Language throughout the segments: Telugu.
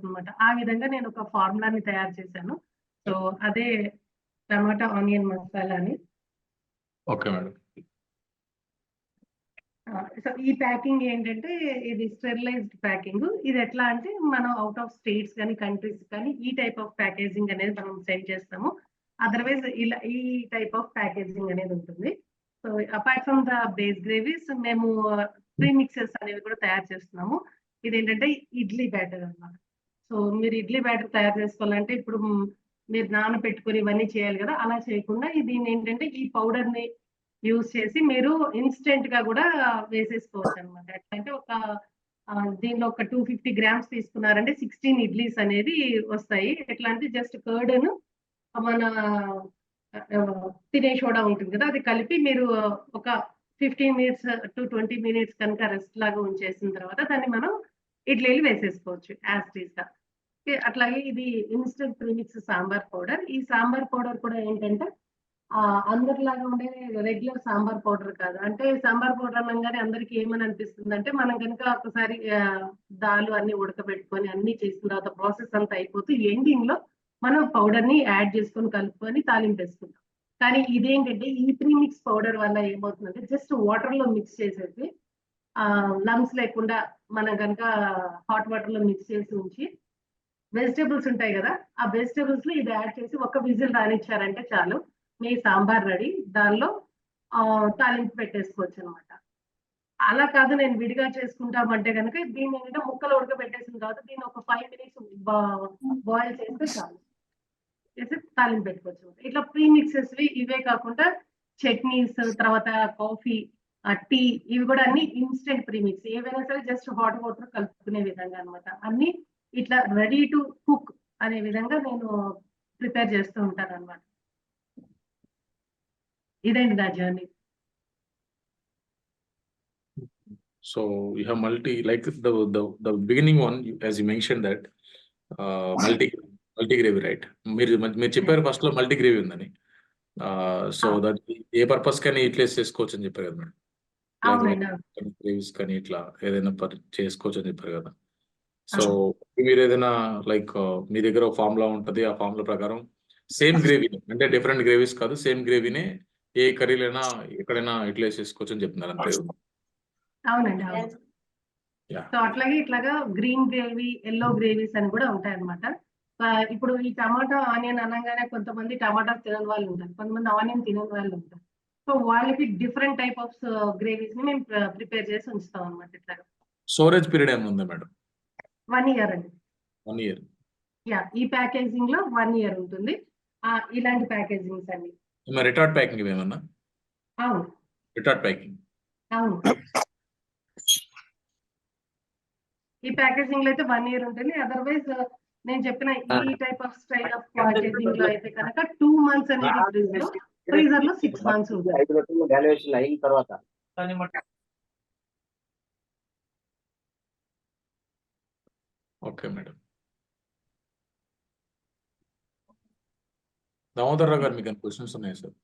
అయిపోతుందన్నమాట. ఆ విధంగా నేను ఒక ఫార్ములాని తయారు చేశాను. సో, అదే టమాటా ఆనియన్ మసాలా అని. Okay madam. సో, ఈ ప్యాకింగ్ ఏంటంటే ఇది స్టెరిలైజ్డ్ ప్యాకింగ్. ఇది ఎట్లా అంటే మనం ఔట్ ఆఫ్ స్టేట్స్ గానీ, కంట్రీస్ కానీ ఈ టైప్ ఆఫ్ ప్యాకేజింగ్ అనేది మనం సెండ్ చేస్తాము. అదర్‌వైజ్ ఇలా ఈ టైప్ ఆఫ్ ప్యాకేజింగ్ అనేది ఉంటుంది. So, apart from the base gravies మేము ప్రీ మిక్సెస్ అనేవి కూడా తయారు చేస్తున్నాము. ఇదేంటంటే ఇడ్లీ బ్యాటర్ అన్నమాట. సో, మీరు ఇడ్లీ బ్యాటర్ తయారు చేసుకోవాలంటే ఇప్పుడు మీరు నానబెట్టుకొని ఇవన్నీ చేయాలి కదా! అలా చేయకుండా దీన్నేంటంటే ఈ పౌడర్‌ని యూజ్ చేసి మీరు ఇన్‌స్టంట్‌గా గూడా వేసేసుకోవచ్చనమాట. ఎట్లా అంటే దీనిలో ఒక 250 గ్రామ్స్ తీసుకున్నారంటే 16 ఇడ్లీస్ అనేది వస్తాయి. ఎట్లా అంటే జస్ట్ కర్డ్‌ను మన తినే సోడా ఉంటుంది కదా! అది కలిపి మీరు ఒక 15 మినిట్స్ టు 20 మినిట్స్ కనుక రెస్ట్ లాగా ఉంచేసిన తర్వాత దాన్ని మనం ఇడ్లీలు వేసేసుకోవచ్చు యాజ్ ఇట్ ఈస్‌గా. అట్లాగే ఇది ఇన్‌స్టంట్ ప్రీమిక్స్ సాంబార్ పౌడర్. ఈ సాంబార్ పౌడర్ కూడా ఏంటంటే అందరిలాగా ఉండే రెగ్యులర్ సాంబార్ పౌడర్ కాదు. అంటే సాంబార్ పౌడర్ అనంగానే అందరికి ఏమని అనిపిస్తుందంటే, మనం గనుక ఒకసారి దాలు అన్నీ ఉడకబెట్టుకొని అన్నీ చేసిన తర్వాత ప్రాసెస్ అంతా అయిపోతూ ఎండింగ్‌లో మనం పౌడర్‌ని యాడ్ చేసుకొని కలుపుకొని తాలింపేసుకుంటాం. కానీ ఇదేంటంటే ఈ ప్రీమిక్స్ పౌడర్ వల్ల ఏమవుతుందంటే జస్ట్ వాటర్‌లో మిక్స్ చేసేసి లంప్స్ లేకుండా మనం గనుక హాట్ వాటర్‌లో మిక్స్ చేసి ఉంచి వెజిటబుల్స్ ఉంటాయి గదా! ఆ వెజిటబుల్స్‌లో ఇది యాడ్ చేసి ఒక విజిల్ రానిచ్చారంటే చాలు. మీ సాంబార్ రెడీ. దానిలో తాలింపు పెట్టేసుకోవచ్చనమాట. అలా కాదు నేను విడిగా చేసుకుంటామంటే గనక దీన్నేంటంటే ముక్కలు ఉడకబెట్టేసిన తర్వాత దీన్ని ఒక 5 మినిట్స్ బాయిల్ చేస్తే చాలు. చేసి తాలింపు పెట్టుకోవచ్చు. ఇట్లా ప్రీ మిక్సెస్‌వి ఇవే కాకుండా చట్నీస్, తర్వాత కాఫీ, టీ ఇవి గూడా అన్నీ ఇన్‌స్టంట్ ప్రీ మిక్స్. ఏవైనా సరే జస్ట్ హాట్ వాటర్ కలుపుకునే విధంగా అన్నమాట. అన్నీ ఇట్లా రెడీ టు కుక్ అనే విధంగా నేను ప్రిపేర్ చేస్తూ ఉంటానన్నమాట. ఇదండి నా journey. So you have like the beginning one, as you mentioned that multi gravy, right? మీరు చెప్పారు ఫస్ట్ లో మల్టీ గ్రేవీ ఉందని. సో దట్ ఏ పర్పస్ కని యూటిలైజ్ చేసుకోవచ్చు అని చెప్పారు కదా మేడం. అవునండి. గ్రేవీస్ కానీ ఇట్లా ఏదైనా చేసుకోవచ్చు అని చెప్పారు కదా. సో మీరు ఏదైనా లైక్ మీ దగ్గర ఒక ఫార్ములా ఉంటది. ఆ ఫార్ములా ప్రకారం సేమ్ గ్రేవీ అంటే డిఫరెంట్ గ్రేవీస్ కాదు, సేమ్ గ్రేవీనే ఏ కర్రీలైనా ఎక్కడైనా యూటిలైజ్ చేసుకోవచ్చు అని చెప్తున్నారు అంతే. అవునండి. అవును. సో అట్లాగే ఇట్లాగా గ్రీన్ గ్రేవీ, యెల్లో గ్రేవీస్ అని కూడా ఉంటాయన్నమాట. ఇప్పుడు ఈ టమాటా, ఆనియన్ అనంగానే కొంతమంది టమాటా తినని వాళ్ళు ఉంటారు. కొంతమంది ఆనియన్ తినని వాళ్ళు ఉంటారు. సో వాళ్ళకి డిఫరెంట్ టైప్ ఆఫ్ గ్రేవీస్‌ని మేము ప్రిపేర్ చేసి ఉంచుతాం అన్నమాట ఇట్లాగా. స్టోరేజ్ పీరియడ్ ఏమైనా ఉందా మేడం? 1 ఇయర్ అండి. 1 ఇయర్. యాహ్! ఈ ప్యాకేజింగ్‌లో 1 ఇయర్ ఉంటుంది. ఇలాంటి ప్యాకేజింగ్స్ అన్ని. రిటార్డ్ ప్యాకింగ్ ఇవేమన్నా? అవును. Retort packing. అవును. ఈ ప్యాకేజింగ్‌లో అయితే 1 ఇయర్ ఉంటుంది. అదర్‌వైజ్ నేను చెప్పిన ఈ టైప్ ఆఫ్ స్టైల్ ఆఫ్ ప్యాకేజింగ్‌లో అయితే కనుక 2 మంత్స్ అనేది ఫ్రీజర్‌లో 6 మంత్స్ ఉంటుంది. 5 లక్షలు వాల్యుయేషన్ అయిన తర్వాత ఓకే మేడం. దామోదర్ రావు గారు, మీకు క్వశ్చన్స్ ఉన్నాయా సార్?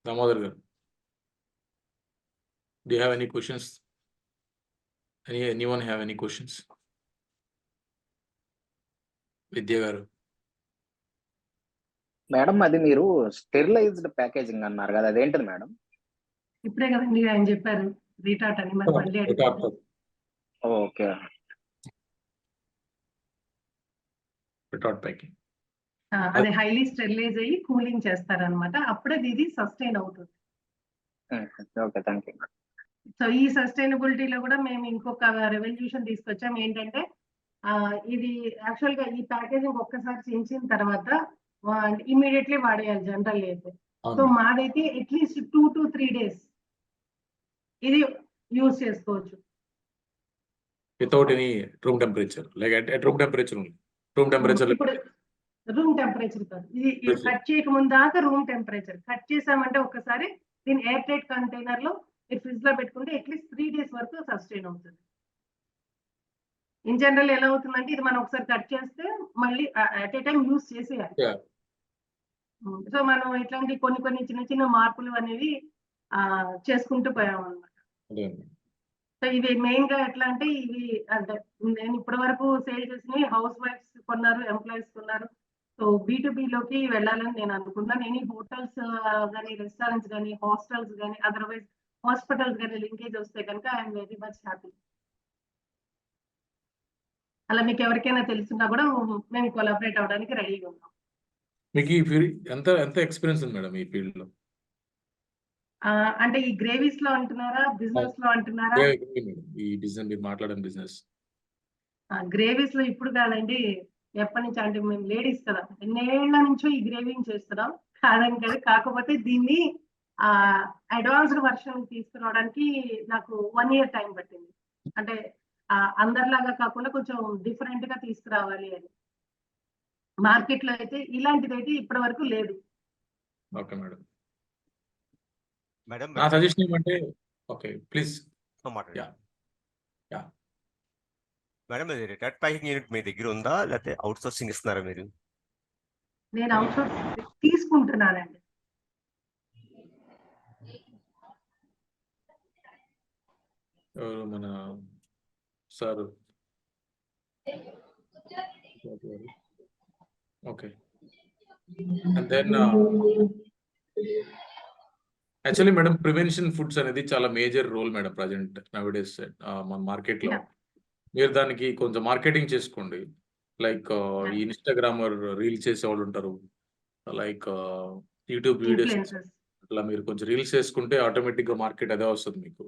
దామోదర్ గారు, do you have any questions? Anyone have any questions? విద్య గారు. మేడం, అది మీరు స్టెరిలైజ్డ్ ప్యాకేజింగ్ అన్నారు కదా, అదేంటిది మేడం? ఇప్పుడే కదండి ఆయన చెప్పారు రీటార్ట్ అని. మరి మళ్ళీ అడిగారు. ఓకే. Retard packing. అది హైలీ స్టెరిలైజ్ అయ్యి కూలింగ్ చేస్తారనమాట. అప్పుడే ఇది సస్టైన్ అవుతుంది. Okay, thank you. సో ఈ సస్టైనబిలిటీలో కూడా మేము ఇంకొక రెవల్యూషన్ తీసుకొచ్చాం. ఏంటంటే ఇది యాక్చువల్‌గా ఈ ప్యాకేజింగ్ ఒక్కసారి చించిన తర్వాత ఇమ్మీడియేట్‌లీ వాడేయాలి జనరల్‌గా అయితే. సో మాదైతే అట్‌లీస్ట్ 2-3 డేస్ ఇది యూజ్ చేసుకోవచ్చు. Without any room temperature, like at room temperature ఉంది. రూమ్ టెంపరేచర్ ఇప్పుడు రూమ్ టెంపరేచర్ కాదు. ఇది కట్ చేయకముందు దాకా రూమ్ టెంపరేచర్. కట్ చేసామంటే ఒక్కసారి దీన్ని ఎయిర్ టైట్ కంటైనర్‌లో మీరు ఫ్రిడ్జ్‌లో పెట్టుకుంటే అట్‌లీస్ట్ 3 డేస్ వరకు సస్టైన్ అవుతుంది. ఇన్ జనరల్ ఎలా అవుతుందంటే ఇది మనం ఒకసారి కట్ చేస్తే మళ్ళీ అట్ ఏ టైమ్ యూజ్ చేసేయాలి. సో మనం ఇట్లాంటి కొన్ని చిన్న చిన్న మార్పులు అనేవి చేసుకుంటూ పోయామన్నమాట. సో ఇవి మెయిన్ గా ఎట్లా అంటే ఇవి అంటే నేను ఇప్పటి వరకు సేల్ చేసినవి హౌస్ వైఫ్స్ కొన్నారు, ఎంప్లాయీస్ కొన్నారు. సో లోకి వెళ్ళాలని నేను అనుకున్నాను. నేను హోటల్స్ కానీ, రెస్టారెంట్స్ కానీ, హాస్టల్స్ కానీ, అదర్వైజ్ హాస్పిటల్స్ కానీ లింకేజ్ వస్తే కనుక ఐఎమ్ వెరీ మచ్ హ్యాపీ. అలా మీకు ఎవరికైనా తెలుసున్నా కూడా మేము కొలాబరేట్ అవ్వడానికి రెడీగా ఉన్నాం. మీకు ఈ ఫీల్డ్ ఎంత ఎంత ఎక్స్పీరియన్స్ ఉంది మేడం ఈ ఫీల్డ్ లో? అంటే ఈ గ్రేవీస్ లో అంటున్నారా, బిజినెస్ లో అంటున్నారా? ఈ బిజినెస్ మీరు మాట్లాడిన బిజినెస్ గ్రేవీస్ లో ఇప్పుడు కాదండి, ఎప్పటి నుంచి అంటే మేము లేడీస్ కదా, ఎన్నేళ్ల నుంచో ఈ గ్రేవీని చేస్తున్నాం. కాదని కదా, కాకపోతే దీన్ని అడ్వాన్స్డ్ వర్షన్ తీసుకురావడానికి నాకు 1 year టైం పట్టింది. అంటే అందరిలాగా కాకుండా కొంచెం డిఫరెంట్ గా తీసుకురావాలి అని. మార్కెట్ లో అయితే ఇలాంటిది అయితే ఇప్పటి వరకు లేదు. Okay madam. మేడం నా సజెషన్ ఏమంటే ఓకే ప్లీజ్ మాట్లాడండి. యా మేడం ఇది రిటైర్డ్ ప్యాకింగ్ యూనిట్ మీ దగ్గర ఉందా, లేకపోతే అవుట్ సోర్సింగ్ ఇస్తున్నారా మీరు? నేను అవుట్ సోర్స్ తీసుకుంటున్నానండి. మన sir okay. And then actually madam prevention foods అనేది చాలా major role madam present nowadays మన మార్కెట్లో. Yeah. మీరు దానికి కొంచెం మార్కెటింగ్ చేసుకోండి. లైక్ ఈ Yeah. ఇన్స్టాగ్రామర్ రీల్ చేసేవాళ్ళు ఉంటారు, లైక్ యూట్యూబ్ వీడియోస్ ఇన్ఫ్లుయెన్సర్స్. అట్లా మీరు కొంచెం రీల్స్ చేసుకుంటే ఆటోమేటిక్ గా మార్కెట్ అదే వస్తుంది మీకు.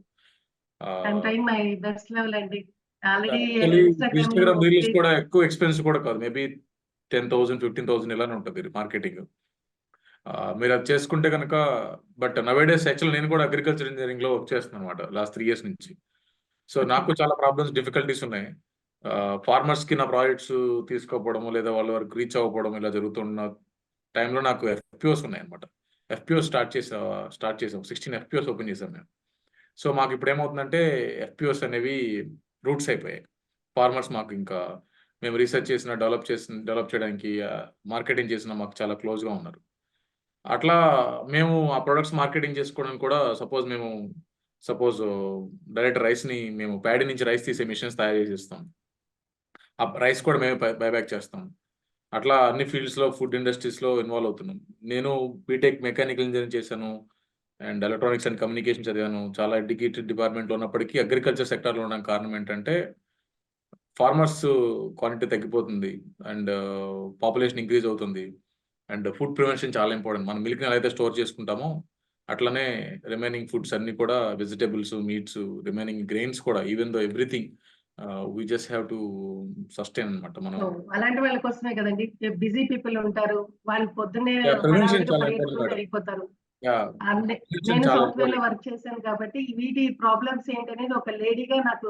I'm trying my best level అండి. ఆల్రెడీ ఇన్స్టాగ్రామ్ ఇన్స్టాగ్రామ్ రీల్స్ కూడా ఎక్కువ ఎక్స్పెన్స్ కూడా కాదు, మేబీ 10,000 15,000 ఇలానే ఉంటుంది మార్కెటింగ్. మీరు అది చేసుకుంటే కనుక. బట్ నవేడేస్ యాక్చువల్ నేను కూడా అగ్రికల్చర్ ఇంజనీరింగ్ లో వర్క్ చేస్తున్నాను అనమాట లాస్ట్ 3 years నుంచి. సో నాకు చాలా ప్రాబ్లమ్స్ డిఫికల్టీస్ ఉన్నాయి. ఫార్మర్స్ కి నా ప్రాజెక్ట్స్ తీసుకోకపోవడము లేదా వాళ్ళ వరకు రీచ్ అవ్వకపోవడం ఇలా జరుగుతున్న టైంలో నాకు ఎఫ్పిఓస్ ఉన్నాయి అనమాట. ఎఫ్పిఓస్ స్టార్ట్ చేసాం 16 ఎఫ్పిఓస్ ఓపెన్ చేసాం మేము. సో మాకు ఇప్పుడు ఏమవుతుందంటే ఎఫ్పిఓస్ అనేవి రూట్స్ అయిపోయాయి. ఫార్మర్స్ మాకు ఇంకా మేము రీసెర్చ్ డెవలప్ చేయడానికి మార్కెటింగ్ చేసిన మాకు చాలా క్లోజ్గా ఉన్నారు. అట్లా మేము ఆ ప్రొడక్ట్స్ మార్కెటింగ్ చేసుకోవడానికి కూడా సపోజ్ డైరెక్ట్ రైస్ని మేము ప్యాడీ నుంచి రైస్ తీసే మిషన్స్ తయారు చేసిస్తాం. ఆ రైస్ కూడా మేము బైబ్యాక్ చేస్తాం. అట్లా అన్ని ఫీల్డ్స్లో ఫుడ్ ఇండస్ట్రీస్లో ఇన్వాల్వ్ అవుతున్నాం. నేను బీటెక్ మెకానికల్ ఇంజనీరింగ్ చేశాను అండ్ ఎలక్ట్రానిక్స్ అండ్ కమ్యూనికేషన్ చదివాను. చాలా ఎడ్యుకేటెడ్ డిపార్ట్మెంట్లో ఉన్నప్పటికీ అగ్రికల్చర్ సెక్టార్లో ఉండడానికి కారణం ఏంటంటే ఫార్మర్స్ క్వాంటిటీ తగ్గిపోతుంది అండ్ పాపులేషన్ ఇంక్రీజ్ అవుతుంది అండ్ ఫుడ్ ప్రివెన్షన్ చాలా ఇంపార్టెంట్. మనం మిల్క్ని ఎలా అయితే స్టోర్ చేసుకుంటామో అట్లనే రిమైనింగ్ ఫుడ్స్ అన్ని కూడా వెజిటబుల్స్, మీట్స్, రిమైనింగ్ గ్రెయిన్స్ కూడా even though everything we just have to sustain అనమాట మనం. అలాంటి వాళ్ళ కోసమే కదండి, బిజీ పీపుల్ ఉంటారు, వాళ్ళు పొద్దున్నే ప్రివెన్షన్ చాలా ఇంపార్టెంట్ పరిగెత్తుకుంటూ మేడం. వెళ్ళిపోతారు. ప్రివెన్షన్ నేను చాలా సాఫ్ట్వేర్ లో ఇంపార్టెంట్. వర్క్ చేశాను కాబట్టి వీటి ప్రాబ్లమ్స్ ఏంటనేది ఒక లేడీగా నాకు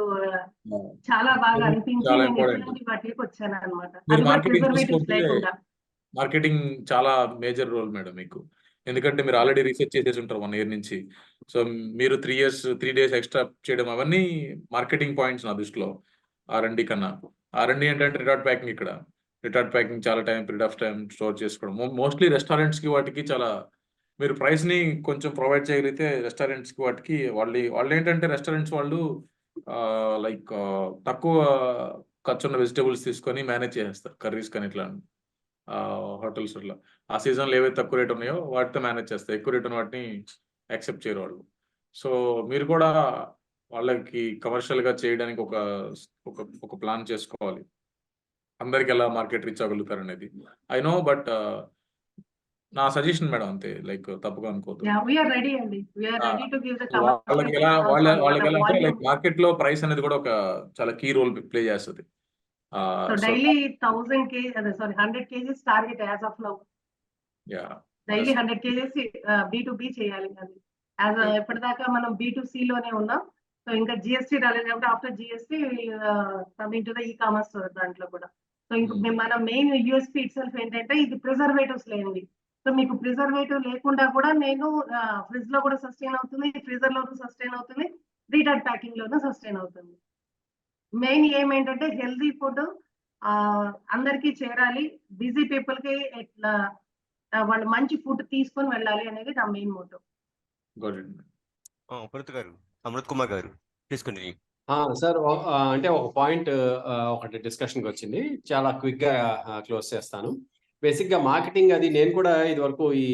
చాలా బాగా అనిపించి చాలా నేను ఇంపార్టెంట్. ఇట్లాంటి వాటికి వచ్చాను అనమాట. మీరు అది కూడా మార్కెటింగ్ ప్రిజర్వేటివ్స్ చూసుకుంటే లేకుండా. మార్కెటింగ్ చాలా మేజర్ రోల్ మేడం మీకు. ఎందుకంటే మీరు ఆల్రెడీ రీసెర్చ్ చేసేసి ఉంటారు 1 year నుంచి. సో మీరు 3 days ఎక్స్ట్రా చేయడం అవన్నీ మార్కెటింగ్ పాయింట్స్ నా దృష్టిలో R&D కన్నా. R&D ఏంటంటే రిటార్డ్ ప్యాకింగ్. ఇక్కడ రిటార్డ్ ప్యాకింగ్ చాలా పీరియడ్ ఆఫ్ టైం స్టోర్ చేసుకోవడం. మోస్ట్లీ రెస్టారెంట్స్కి వాటికి చాలా మీరు ప్రైస్ని కొంచెం ప్రొవైడ్ చేయగలిగితే రెస్టారెంట్స్కి వాటికి వాళ్ళు ఏంటంటే రెస్టారెంట్స్ వాళ్ళు లైక్ తక్కువ ఖర్చున్న వెజిటేబుల్స్ తీసుకొని మేనేజ్ చేసేస్తారు కర్రీస్ కానీ ఇట్లా హోటల్స్ అట్లా. ఆ సీజన్లో ఏవైతే తక్కువ రేట్ ఉన్నాయో వాటితో మేనేజ్ చేస్తారు, ఎక్కువ రేట్ ఉన్న వాటిని యాక్సెప్ట్ చేయరు వాళ్ళు. సో మీరు కూడా వాళ్ళకి కమర్షియల్గా చేయడానికి ఒక ప్లాన్ చేసుకోవాలి, అందరికి ఎలా మార్కెట్ రీచ్ అవ్వగలుగుతారు అనేది. ఐ నో బట్ నా సజెషన్ మేడం అంతే, లైక్ తప్పుగా అనుకోవద్దు. వీఆర్ రెడీ అండి, we are ready to give the వాళ్ళకి ఎలా అంటే లైక్ మార్కెట్ లో ప్రైస్ అనేది కూడా ఒక చాలా కీ రోల్ ప్లే చేస్తుంది. So daily 1000 kg, sorry 100 kgs target as of now. Daily 100 kgs B2B చేయాలి. అది ఇప్పటిదాకా మనం B2C లోనే ఉన్నాం. సో ఇంకా GST రాలేదు కాబట్టి after GST coming to the ecommerce దాంట్లో కూడా. సో ఇంకా మన మెయిన్ యూఎస్పీ ఇట్ సెల్ఫ్ ఏంటంటే ఇది ప్రిజర్వేటివ్స్ లేనిది. సో మీకు ప్రిజర్వేటివ్ లేకుండా కూడా నేను ఫ్రిడ్జ్ లో కూడా సస్టైన్ అవుతుంది, ఫ్రీజర్ లోనూ సస్టైన్ అవుతుంది, రిటార్డ్ ప్యాకింగ్ లోనూ సస్టైన్ అవుతుంది. మెయిన్ ఏమేంటంటే హెల్దీ ఫుడ్ అందరికీ చేరాలి, బిజీ పీపుల్ కి ఎట్లా వాళ్ళు మంచి ఫుడ్ తీసుకొని వెళ్ళాలి అనేది నా మెయిన్ మోటో. పునీత్ గారు, అమృత్ కుమార్ గారు తీసుకుని సార్ అంటే ఒక పాయింట్ ఒకటి డిస్కషన్కి వచ్చింది, చాలా క్విక్గా క్లోజ్ చేస్తాను. బేసిక్గా మార్కెటింగ్ అది నేను కూడా ఇదివరకు ఈ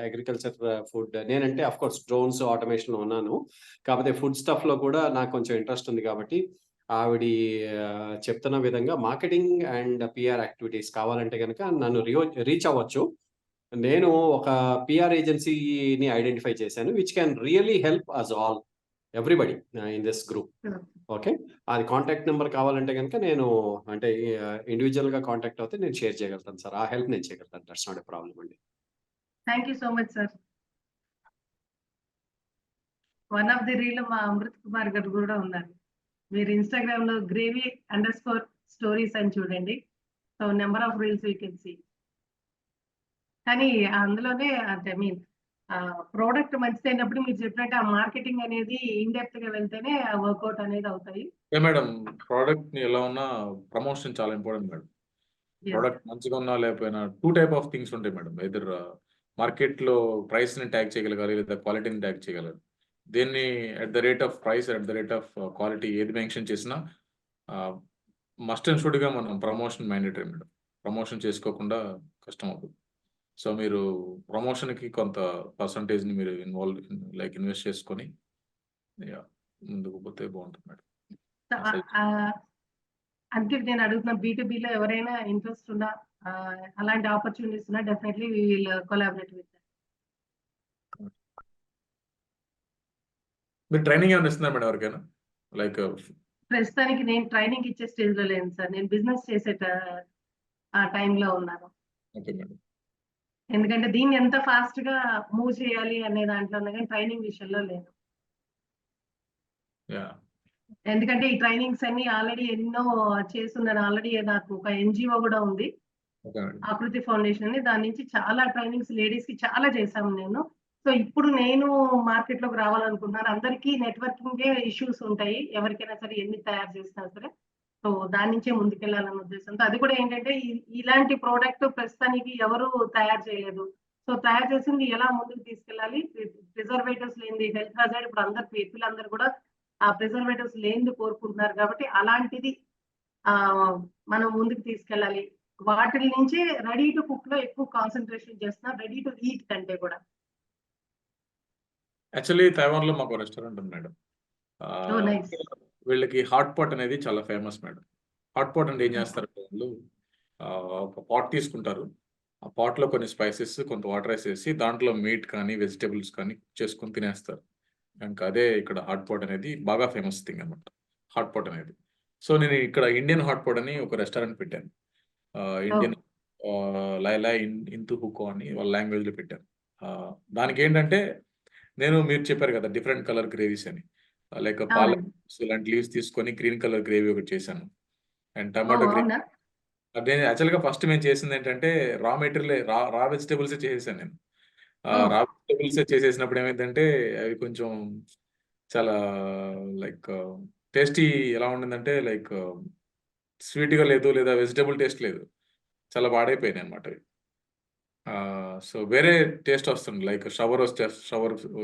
అగ్రికల్చర్ ఫుడ్ నేనంటే అఫ్ కోర్స్ డ్రోన్స్ ఆటోమేషన్లో ఉన్నాను, కాకపోతే ఫుడ్ స్టఫ్లో కూడా నాకు కొంచెం ఇంట్రెస్ట్ ఉంది కాబట్టి ఆవిడ చెప్తున్న విధంగా మార్కెటింగ్ అండ్ పిఆర్ యాక్టివిటీస్ కావాలంటే కనుక నన్ను రీచ్ అవ్వచ్చు. నేను ఒక పిఆర్ ఏజెన్సీని ఐడెంటిఫై చేశాను which can really help us all everybody in this group. Okay, అది కాంటాక్ట్ నెంబర్ కావాలంటే కనుక నేను అంటే ఇండివిజువల్గా కాంటాక్ట్ అవుతే నేను షేర్ చేయగలుగుతాను సార్, ఆ హెల్ప్ నేను చేయగలుగుతాను. దట్స్ నాట్ ఎ ప్రాబ్లం అండి. Thank you so much sir. One of the reel మా అమృత్ కుమార్ గారు కూడా ఉన్నారు. మీరు ఇన్స్టాగ్రామ్ లో gravy_stories అని చూడండి. So number of reels you can see. కానీ అందులోనే అంటే మీన్ ప్రోడక్ట్ మంచిదైనప్పుడు మీరు చెప్పినట్టు ఆ మార్కెటింగ్ అనేది ఇన్ డెప్త్ గా వెళ్తేనే ఆ వర్కౌట్ అనేది అవుతాయి. మేడం, ప్రోడక్ట్ ని ఎలా ఉన్నా ప్రమోషన్ చాలా ఇంపార్టెంట్ మేడం. Yes. ప్రోడక్ట్ మంచిగా ఉన్నా లేకపోయినా 2 టైప్ ఆఫ్ థింగ్స్ ఉంటాయి మేడం. ఎదుర్ మార్కెట్ లో ప్రైస్ ని ట్యాగ్ చేయగలగాలి, లేదా క్వాలిటీని ట్యాగ్ చేయగలగాలి. దీన్ని at the rate of price, at the rate of quality ఏది మెన్షన్ చేసినా మస్ట్ అండ్ షుడ్ గా మనం ప్రమోషన్ మ్యాండేటరీ మేడం. ప్రమోషన్ చేసుకోకుండా కష్టం అవుతుంది. సో మీరు ప్రమోషన్ కి కొంత పర్సంటేజ్ ని మీరు ఇన్వెస్ట్ చేసుకొని ముందుకు పోతే బాగుంటుంది మేడం. అందుకే నేను అడుగుతున్నా, B2B లో ఎవరైనా ఇంట్రెస్ట్ ఉన్నా అలాంటి ఆపర్చునిటీస్ ఉన్నా definitely we will collaborate with. మీరు ట్రైనింగ్ ఏమైనా ఇస్తున్నారు మేడం ఎవరికైనా? లైక్ ప్రస్తుతానికి నేను ట్రైనింగ్ ఇచ్చే స్టేజ్ లో లేను సార్, నేను బిజినెస్ చేసే ఆ టైంలో ఉన్నాను. Okay madam. ఎందుకంటే దీన్ని ఎంత ఫాస్ట్ గా మూవ్ చేయాలి అనే దాంట్లో ఉన్నా కానీ ట్రైనింగ్ విషయంలో లేదు. యా ఎందుకంటే ఈ ట్రైనింగ్స్ అన్ని ఆల్రెడీ ఎన్నో చేస్తున్నాను. ఆల్రెడీ నాకు ఒక NGO కూడా ఉంది, ఓకే మేడం. ఆకృతి ఫౌండేషన్ అని. దాని నుంచి చాలా ట్రైనింగ్స్ లేడీస్ కి చాలా చేశాను నేను. సో ఇప్పుడు నేను మార్కెట్ లోకి రావాలనుకుంటున్నాను. అందరికీ నెట్వర్కింగ్ ఇష్యూస్ ఉంటాయి, ఎవరికైనా సరే ఎన్ని తయారు చేసినా సరే. సో దాని నుంచే ముందుకెళ్లాలన్న ఉద్దేశంతో, అది కూడా ఏంటంటే ఇలాంటి ప్రోడక్ట్ ప్రస్తుతానికి ఎవరు తయారు చేయలేదు. సో తయారు చేసింది ఎలా ముందుకు తీసుకెళ్ళాలి, ప్రిజర్వేటివ్స్ లేనిది హెల్త్ హజార్డ్ ఇప్పుడు అందరు పిల్లలందరూ కూడా ఆ ప్రిజర్వేటివ్స్ లేనిది కోరుకుంటున్నారు కాబట్టి అలాంటిది మనం ముందుకు తీసుకెళ్ళాలి. వాటి నుంచే రెడీ టు కుక్ లో ఎక్కువ కాన్సన్ట్రేషన్ చేస్తున్నా, రెడీ టు ఈట్ కంటే కూడా. యాక్చువల్లీ తైవాన్ లో మాకు రెస్టారెంట్ ఉంది మేడం. Oh, nice. వీళ్ళకి హాట్ పాట్ అనేది చాలా ఫేమస్ మేడం. హాట్ పాట్ అంటే ఏం చేస్తారంటే వాళ్ళు ఒక పాట్ తీసుకుంటారు. ఆ పాట్ లో కొన్ని స్పైసెస్, కొంత వాటర్ వేసేసి దాంట్లో మీట్ కానీ వెజిటేబుల్స్ కానీ చేసుకొని తినేస్తారు. ఇంకా అదే ఇక్కడ హాట్ పాట్ అనేది బాగా ఫేమస్ థింగ్ అనమాట, హాట్ పాట్ అనేది. సో నేను ఇక్కడ ఇండియన్ హాట్ పాట్ అని ఒక రెస్టారెంట్ పెట్టాను. ఇండియన్ లైలా ఇంతు హుకో అని వాళ్ళ లాంగ్వేజ్ లో పెట్టాను. దానికి ఏంటంటే మీరు చెప్పారు కదా డిఫరెంట్ కలర్ గ్రేవీస్ అని, లైక్ పాల ఇలాంటి లీవ్స్ తీసుకొని గ్రీన్ కలర్ గ్రేవీ ఒకటి చేశాను. And tomato gravy. నేను యాక్చువల్గా ఫస్ట్ మేము చేసింది ఏంటంటే రా మెటీరియల్, రా వెజిటేబుల్స్ చేసేసాను నేను. రా వెజిటేబుల్స్ చేసేసినప్పుడు ఏమైందంటే అవి కొంచెం చాలా లైక్ టేస్టీ ఎలా ఉండిందంటే లైక్ స్వీట్గా లేదు, లేదా వెజిటేబుల్ టేస్ట్ లేదు, చాలా పాడైపోయినాయి అనమాట. సో వేరే టేస్ట్ వస్తుంది, లైక్ షవర్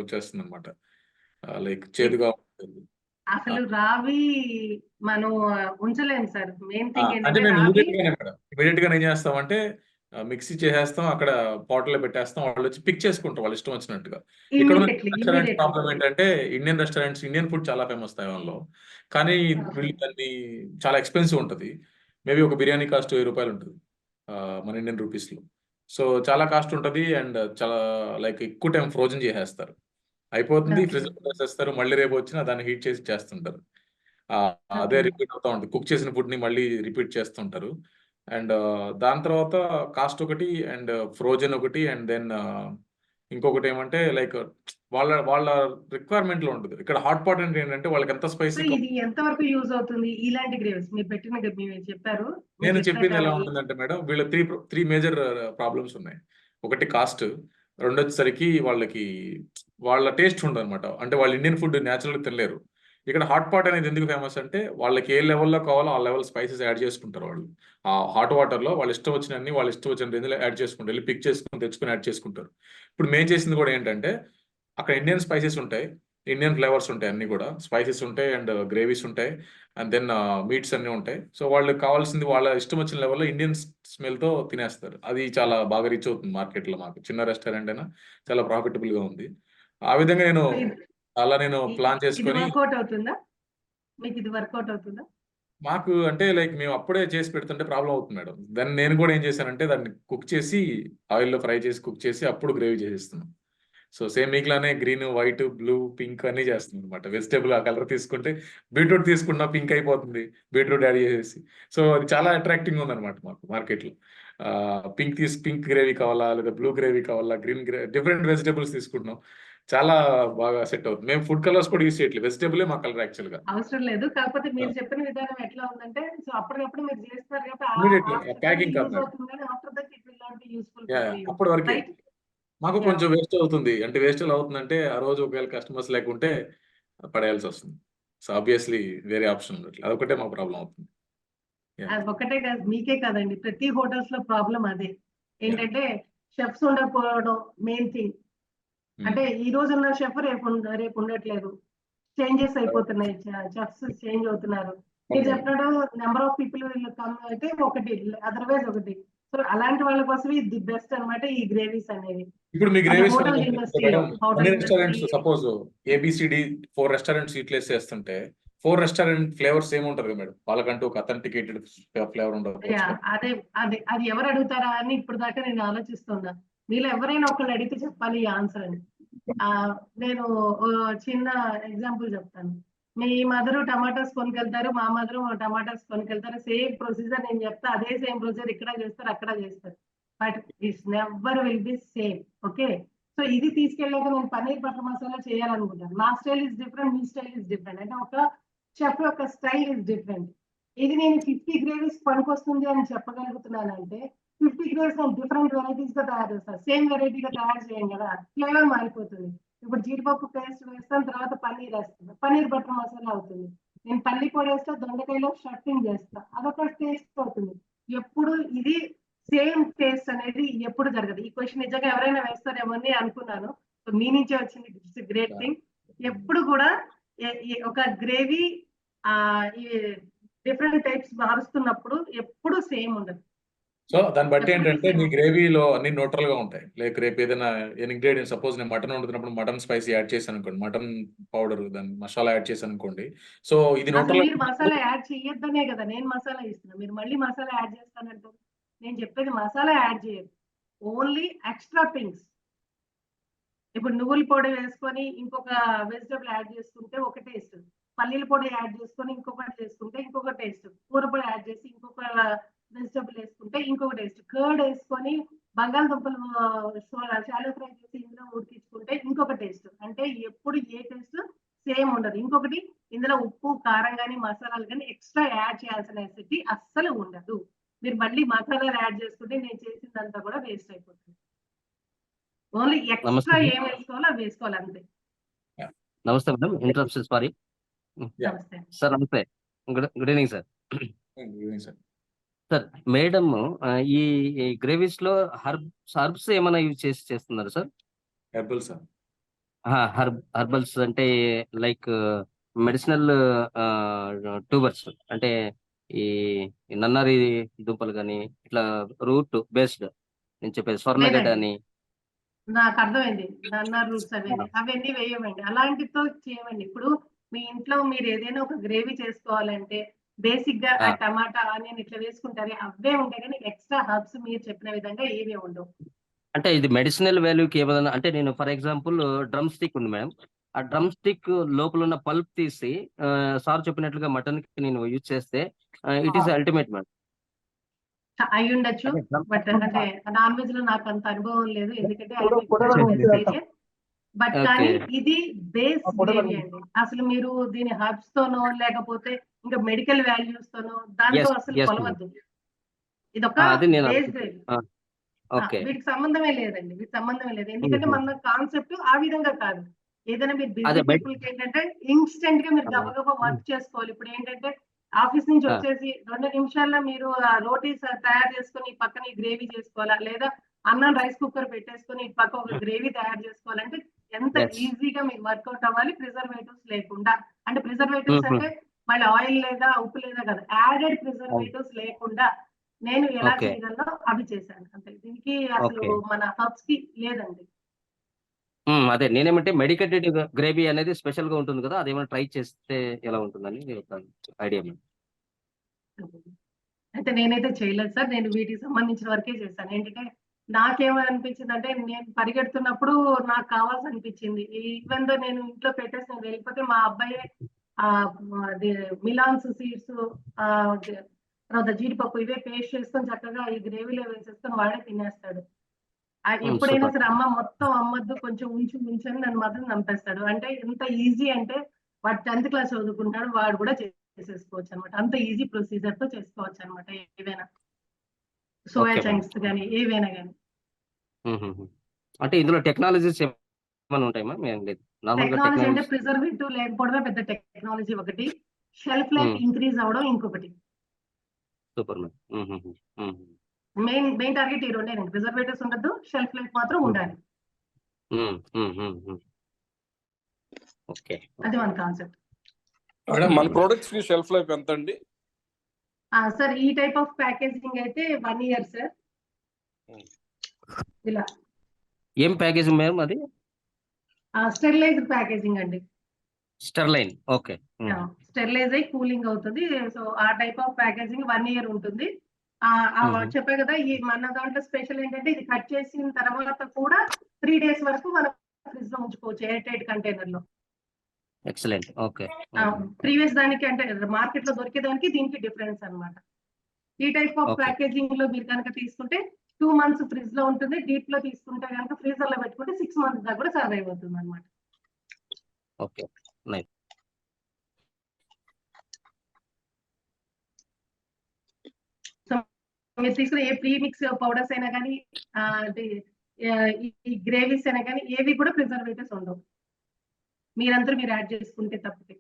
వచ్చేస్తుంది అనమాట, లైక్ చేదుగా ఉంటుంది. అసలు రావి మనం ఉంచలేము సార్. మెయిన్ థింగ్ అంటే ఏంటంటే మేము రావి ఇమీడియట్ గా ఏం చేస్తామంటే మిక్సీ చేసేస్తాం, అక్కడ పాట్లో పెట్టేస్తాం, వాళ్ళు వచ్చి పిక్ చేసుకుంటాం వాళ్ళ ఇష్టం వచ్చినట్టుగా. ఇక్కడ రెస్టారెంట్ ప్రాబ్లం ఏంటంటే ఇండియన్ రెస్టారెంట్స్, ఇండియన్ ఫుడ్ చాలా ఫేమస్ తైవాన్లో, కానీ వీళ్ళు దాన్ని చాలా ఎక్స్పెన్సివ్ ఉంటుంది. మేబీ ఒక బిర్యానీ కాస్ట్ 1000 రూపాయలు ఉంటుంది మన ఇండియన్ రూపీస్లో. సో చాలా కాస్ట్ ఉంటుంది అండ్ చాలా లైక్ ఎక్కువ టైం ఫ్రోజన్ చేసేస్తారు, అయిపోతుంది, ఫ్రిడ్జ్ లో వేసేస్తారు, మళ్ళీ రేపు వచ్చినా దాన్ని హీట్ చేసి చేస్తుంటారు. అదే రిపీట్ అవుతా ఉంటుంది, కుక్ చేసిన ఫుడ్ ని మళ్ళీ రిపీట్ చేస్తుంటారు. అండ్ దాని తర్వాత కాస్ట్ ఒకటి, అండ్ ఫ్రోజన్ ఒకటి, అండ్ దెన్ ఇంకొకటి ఏమంటే లైక్ వాళ్ళ రిక్వైర్మెంట్ లో ఉంటుంది. ఇక్కడ హాట్ పాట్ అంటే ఏంటంటే వాళ్ళకి ఎంత స్పైసీ. ఇది ఎంత వరకు యూజ్ అవుతుంది ఇలాంటి గ్రేవ్స్ మీరు పెట్టిన మీరు చెప్పారు? నేను చెప్పింది ఎలా ఉంటుందంటే మేడం, వీళ్ళ త్రీ మేజర్ ప్రాబ్లమ్స్ ఉన్నాయి. ఒకటి కాస్ట్, రెండోసరికి వాళ్ళ టేస్ట్ ఉండదు అనమాట. అంటే వాళ్ళు ఇండియన్ ఫుడ్ న్యాచురల్గా తినలేరు. ఇక్కడ హాట్ పాట్ అనేది ఎందుకు ఫేమస్ అంటే వాళ్ళకి ఏ లెవెల్లో కావాలో ఆ లెవెల్ స్పైసెస్ యాడ్ చేసుకుంటారు వాళ్ళు. ఆ హాట్ వాటర్లో వాళ్ళు ఇష్టం వచ్చిన రేంజ్లో యాడ్ చేసుకుంటారు, వెళ్ళి పిక్ చేసుకుని తెచ్చుకొని యాడ్ చేసుకుంటారు. ఇప్పుడు మేము చేసింది కూడా ఏంటంటే అక్కడ ఇండియన్ స్పైసెస్ ఉంటాయి, ఇండియన్ ఫ్లేవర్స్ ఉంటాయి అన్ని కూడా, స్పైసెస్ ఉంటాయి అండ్ గ్రేవీస్ ఉంటాయి అండ్ దెన్ మీట్స్ అన్ని ఉంటాయి. సో వాళ్ళకి కావాల్సింది వాళ్ళ ఇష్టం వచ్చిన లెవెల్లో ఇండియన్ స్మెల్తో తినేస్తారు. అది చాలా బాగా రీచ్ అవుతుంది మార్కెట్లో. మాకు చిన్న రెస్టారెంట్ అయినా చాలా ప్రాఫిటబుల్గా ఉంది. ఆ విధంగా నేను ప్లాన్ ఇది చేసుకొని వర్కౌట్ అవుతుందా మీకు? ఇది వర్కౌట్ అవుతుందా? మాకు అంటే లైక్ మేము అప్పుడే చేసి పెడుతుంటే ప్రాబ్లం అవుతుంది మేడం. దాన్ని నేను కూడా ఏం చేశానంటే దాన్ని కుక్ చేసి ఆయిల్‌లో ఫ్రై చేసి కుక్ చేసి అప్పుడు గ్రేవీ చేసేస్తున్నాం. సో సేమ్ మీకులానే గ్రీన్, వైట్, బ్లూ, పింక్ అన్నీ చేస్తున్నాం అనమాట. వెజిటబుల్ ఆ కలర్ తీసుకుంటే బీట్రూట్ తీసుకున్నా పింక్ అయిపోతుంది. బీట్రూట్ యాడ్ చేసేసి. సో అది చాలా అట్రాక్టింగ్‌గా ఉందనమాట మాకు మార్కెట్‌లో. పింక్ గ్రేవీ కావాలా? లేదా బ్లూ గ్రేవీ కావాలా? డిఫరెంట్ వెజిటబుల్స్ తీసుకుంటున్నాం. చాలా బాగా సెట్ అవుతుంది. మేము ఫుడ్ కలర్స్ కూడా యూజ్ చేయట్లేదు. వెజిటబులే మా కలర్ యాక్చువల్‌గా. అవసరం లేదు. కాకపోతే మీరు చెప్పిన విధానం ఎట్లా ఉందంటే, సో అప్పటికప్పుడు మీరు చేస్తారు కాబట్టి ఇమ్మీడియేట్‌లీ ఆఫ్టర్ దట్ ప్యాకింగ్ కాదు యూజ్ మేడం. అవుతుంది కానీ after that it will not be useful yeah! For yeah! You. అప్పటి వరకే. రైట్? మాకు యాహ్! కొంచెం వేస్ట్ అవుతుంది. అంటే వేస్ట్ ఎలా అవుతుందంటే ఆ రోజు ఒకవేళ కస్టమర్స్ లేకుంటే పడేయాల్సొస్తుంది. సో ఆబ్వియస్‌లీ వేరే ఆప్షన్ ఉండట్లేదు. అదొక్కటే మాకు ప్రాబ్లమ్ అవుతుంది. యాహ్! అది ఒక్కటే కాదు, మీకే కాదండి. ప్రతి హోటల్స్‌లో ప్రాబ్లమ్ అదే. యాహ్! ఏంటంటే షెఫ్స్ ఉండకపోవడం మెయిన్ థింగ్. హ్మ్. అంటే ఈ రోజున్న షెఫ్ రేపు ఉండట్లేదు. చేంజెస్ అయిపోతున్నాయి. చెఫ్స్ చేంజ్ అవుతున్నారు. మీరు అవును. చెప్పినట్టు నంబర్ ఆఫ్ పీపుల్ వీళ్ళు కమ్ అయితే ఒకటి, అదర్‌వైజ్ ఒకటి. సో అలాంటి వాళ్ళ కోసమే ది బెస్ట్ అన్నమాట ఈ గ్రేవీస్ అనేవి. ఇప్పుడు మీ అంటే గ్రేవీస్ హోటల్ అంటే ఇండస్ట్రీలో, మేడం హోటల్ అన్ని industry restaurants suppose ABCD 4 restaurants utilize చేస్తుంటే 4 రెస్టారెంట్ ఫ్లేవర్స్ సేమ్ ఉంటది కదా మేడం. వాళ్ళకంటూ ఒక అథెంటికేటెడ్ ఫ్లేవర్ ఉండకపోవచ్చు యాహ్! కదా! అది ఎవరు అడుగుతారా అని ఇప్పటిదాకా నేను ఆలోచిస్తున్నా. మీలో ఎవరైనా ఒకళ్ళు అడిగితే చెప్పాలి ఈ ఆన్సర్ అని. నేను చిన్న ఎగ్జాంపుల్ చెప్తాను. మీ మదరు టమాటాస్ కొనుకెళ్తారు. మా మదరు టమాటాస్ కొనుకెళ్తారు. సేమ్ ప్రొసీజర్ నేను చెప్తా. అదే సేమ్ ప్రొసీజర్ ఇక్కడ చేస్తారు, అక్కడ చేస్తారు. But it's never will be same. Okay. So ఇది తీసుకెళ్ళాక నేను పన్నీర్ బటర్ మసాలా చేయాలనుకుంటాను. నా style is different. Me style is different. అంటే ఒక చెఫ్ యొక్క స్టైల్ ఇస్ డిఫరెంట్. ఇది నేను 50 గ్రేవీస్ పనికొస్తుంది అని చెప్పగలుగుతున్నానంటే 50 గ్రేవీస్ నేను డిఫరెంట్ వెరైటీస్‌గా తయారు చేస్తాను. సేమ్ వెరైటీగా తయారు చేయం కదా! ఫ్లేవర్ మారిపోతుంది. ఇప్పుడు జీడిపప్పు పేస్ట్ వేస్తాను. తర్వాత పన్నీర్ ఏస్తాను. పన్నీర్ బటర్ మసాలా అవుతుంది. నేను పల్లి పొడి వేస్తా. దొండకాయలో స్టఫింగ్ చేస్తా. అదొక టేస్ట్ అవుతుంది. ఎప్పుడు ఇది సేమ్ టేస్ట్ అనేది ఎప్పుడు జరగదు. ఈ క్వెషన్ నిజంగా ఎవరైనా వేస్తారేమో అని అనుకున్నాను. సో మీ నుంచే వచ్చింది. It's a great thing. ఎప్పుడు కూడా ఒక గ్రేవీ ఈ డిఫరెంట్ టైప్స్ మారుస్తున్నప్పుడు ఎప్పుడు సేమ్ ఉండదు. సో దాన్ని బట్టి ఎప్పటికీ ఏంటంటే సేమ్ మీ ఉండదు. గ్రేవీలో అన్ని న్యూట్రల్‌గా ఉంటాయి. లైక్ రేపు ఏదైనా ఇంగ్రీడియెంట్ సపోజ్ నేను మటన్ వండుతున్నప్పుడు మటన్ స్పైసీ యాడ్ చేశాననుకోండి. మటన్ పౌడర్ దాని మసాలా యాడ్ చేశాననుకోండి. సో ఇది అసలు న్యూట్రల్‌గా మీరు మసాలా యాడ్ చేయొద్దనే కదా నేను మసాలా ఇస్తున్నా. మీరు మళ్ళీ మసాలా యాడ్ చేస్తానంటారు. నేను చెప్పేది మసాలా యాడ్ చేయొద్దు. Only extra things. ఇప్పుడు నువ్వుల పొడి వేసుకొని ఇంకొక వెజిటబుల్ యాడ్ చేసుకుంటే ఒక టేస్ట్. పల్లీల పొడి యాడ్ చేసుకొని ఇంకొకటి చేసుకుంటే ఇంకొక టేస్ట్. కూర పొడి యాడ్ చేసి ఇంకొక వెజిటబుల్ వేసుకుంటే ఇంకొక టేస్ట్. కర్డ్ వేసుకొని బంగాళదుంపలు షాలో ఫ్రై చేసి ఇందులో ఉడికించుకుంటే ఇంకొక టేస్ట్. అంటే ఎప్పుడు ఏ టేస్ట్ సేమ్ ఉండదు. ఇంకొకటి ఇందులో ఉప్పు, కారం గాని, మసాలాలు గాని ఎక్స్‌ట్రా యాడ్ చేయాల్సిన నెసెసిటీ అస్సలు ఉండదు. మీరు మళ్ళీ మసాలాలు యాడ్ చేసుకుంటే నేను చేసిందంతా కూడా వేస్ట్ అయిపోతుంది. ఓన్లీ నమస్తే ఎక్స్‌ట్రా మేడం. ఏం వేసుకోవాలో అవి వేసుకోవాలి అంతే. నమస్తే మేడం. Interruption sorry. యాహ్! నమస్తే. సార్ నమస్తే. Good evening sir. Evening sir. Sir madam ఈ గ్రేవీస్‌లో హర్బ్స్ ఏమైనా యూజ్ చేసి చేస్తున్నారా సార్? హెర్బల్సా? హెర్బల్స్ అంటే లైక్ మెడిసినల్ ట్యూబర్స్ అంటే ఈ నన్నారి దుంపలు గాని ఇట్లా రూట్ బేస్డ్ నేను చెప్పేది స్వర్ణగడ్డ లేదండి. అని. నాకు అర్థమైంది. నన్నార్ రూట్స్ అవన్నీ వేయమండి. అలాంటితో చేయమండి. ఇప్పుడు మీ ఇంట్లో మీరు ఏదైనా ఒక గ్రేవీ చేసుకోవాలంటే బేసిక్‌గా ఆ! టమాటా, ఆనియన్ ఇట్లా వేసుకుంటారే అవే ఉంటాయి కానీ ఎక్స్‌ట్రా హర్బ్స్ మీరు చెప్పిన విధంగా ఏవి ఉండవు. అంటే ఇది మెడిసినల్ వాల్యూకి ఏమైనా అంటే నేను ఫర్ ఎగ్జాంపుల్ డ్రమ్ స్టిక్ ఉంది మేడం. ఆ డ్రమ్ స్టిక్ లోపల ఉన్న పల్ప్ తీసి సార్ చెప్పినట్లుగా మటన్‌కి నేను యూజ్ చేస్తే ఇట్ ఈస్ అల్టిమేట్ మేడం. అయ్యుండొచ్చు. అంటే డ్రమ్ బట్ అంటే నాన్ వెజ్‌లో నాకు అంత అనుభవం లేదు. ఎందుకంటే I am pure vegetarian. But okay. కానీ ఇది బేస్ గ్రేవీ అండి. అసలు మీరు దీని హర్బ్స్ తోనో లేకపోతే ఇంకా మెడికల్ వాల్యూస్ తోనో దాంతో యెస్. అసలు యెస్ మేడం. కొలవద్దు. ఇదొక అది నేను బేస్ అనుకుంటున్నా. గ్రేవీ. ఓకే. వీటికి సంబంధమే లేదండి. వీటికి సంబంధమే లేదు. ఎందుకంటే హుహు. మన కాన్సెప్ట్ ఆ విధంగా కాదు. ఏదైనా మీరు అదే బిజీ పీపుల్‌కి ఏంటంటే ఇన్‌స్టంట్‌గా మీరు గబగబా వర్క్ చేసుకోవాలి. ఇప్పుడు ఏంటంటే ఆఫీస్ నుంచి ఆ! వచ్చేసి 2 నిమిషాల్లో మీరు రోటీస్ తయారు చేసుకొని ఈ పక్కన ఈ గ్రేవీ చేసుకోవాలా? లేదా అన్నం రైస్ కుక్కర్ పెట్టేసుకొని ఇటు పక్క ఒక గ్రేవీ తయారు చేసుకోవాలంటే ఎంత Yes. ఈజీగా మీకు వర్కౌట్ అవ్వాలి ప్రిజర్వేటివ్స్ లేకుండా. అంటే ప్రిజర్వేటివ్స్ అంటే మళ్ళీ ఆయిల్ లేదా ఉప్పు లేదా కదా, యాడెడ్ ప్రిజర్వేటివ్స్ లేకుండా నేను ఎలా Okay. చేయగలనో అవి చేశాను. అంటే దీనికి అసలు Okay. మన హబ్స్ కి లేదండి. అదే నేనేమంటే మెడికేటెడ్ గ్రేవీ అనేది స్పెషల్ గా ఉంటుంది కదా, అదేమైనా ట్రై చేస్తే ఎలా ఉంటుందని ఒక ఐడియా. అయితే నేనైతే చేయలేదు సార్. నేను వీటికి సంబంధించిన వరకే చేశాను. ఏంటంటే నాకేమనిపించింది అంటే నేను పరిగెడుతున్నప్పుడు నాకు కావాల్సి అనిపించింది. ఈవెన్ దో నేను ఇంట్లో పెట్టేసి నేను వెళ్ళిపోతే మా అబ్బాయి అది మిలాన్స్ సీడ్స్ తర్వాత జీడిపప్పు ఇవే పేస్ట్ చేసుకొని చక్కగా ఈ గ్రేవీలో వేసేసుకొని వాడే తినేస్తాడు. ఎప్పుడైనా super. సరే అమ్మ మొత్తం అమ్మద్దు కొంచెం ఉంచు అని నన్ను మాత్రం చంపేస్తాడు. అంటే ఎంత ఈజీ అంటే వాడు 10th క్లాస్ చదువుకుంటాడు, వాడు కూడా చేసేసుకోవచ్చు అనమాట. అంత ఈజీ ప్రొసీజర్ తో చేసుకోవచ్చు అనమాట ఏవైనా సోయా Okay, ma'am. చంక్స్ కానీ ఏవైనా కానీ. అంటే ఇందులో టెక్నాలజీస్ ఏమైనా ఉంటాయి మ్యామ్? ఏం లేదు, నార్మల్ గా టెక్నాలజీ అంటే టెక్నాలజీ. ప్రిజర్వేటివ్ లేకపోవడమే పెద్ద టెక్నాలజీ ఒకటి, షెల్ఫ్ లైఫ్ ఇంక్రీజ్ అవడం ఇంకొకటి. Super ma'am. మెయిన్ టార్గెట్ ఈ రెండేనండి, ప్రిజర్వేటివ్స్ ఉండద్దు, షెల్ఫ్ లైఫ్ మాత్రం ఉండాలి. ఓకే, అది మన కాన్సెప్ట్. మేడం మన ప్రొడక్ట్స్ కి షెల్ఫ్ లైఫ్ ఎంత అండి? సార్ ఈ టైప్ ఆఫ్ ప్యాకేజింగ్ అయితే 1 year సార్. ఇలా ఏం ప్యాకేజింగ్ మ్యామ్ అది? స్టెరిలైజ్డ్ ప్యాకేజింగ్ అండి. స్టెర్లైన్. ఓకే. స్టెరిలైజ్ అయ్యి కూలింగ్ అవుతుంది. సో ఆ టైప్ ఆఫ్ ప్యాకేజింగ్ 1 year ఉంటుంది. చెప్పే కదా ఈ మన దాంట్లో స్పెషల్ ఏంటంటే ఇది కట్ చేసిన తర్వాత కూడా 3 days వరకు మనం ఫ్రిడ్జ్ లో ఉంచుకోవచ్చు ఎయిర్ టైట్ కంటైనర్ లో. ఎక్సలెంట్. ఓకే. ప్రీవియస్ దానికి అంటే మార్కెట్ లో దొరికేదానికి దీనికి డిఫరెన్స్ అన్నమాట. ఈ టైప్ ఆఫ్ Okay. ప్యాకేజింగ్ లో మీరు కనుక తీసుకుంటే 2 months ఫ్రిడ్జ్ లో ఉంటుంది. డీప్ లో తీసుకుంటే కనుక ఫ్రీజర్ లో పెట్టుకుంటే 6 months దాకా కూడా సర్వైవ్ అవుతుంది అనమాట. Okay, nice. మీరు తీసుకునే ఏ ప్రీ మిక్స్ పౌడర్స్ అయినా కానీ ఈ గ్రేవీస్ అయినా కానీ ఏవి కూడా ప్రిజర్వేటివ్స్ ఉండవు, మీరందరూ మీరు యాడ్ చేసుకుంటే తప్పితే.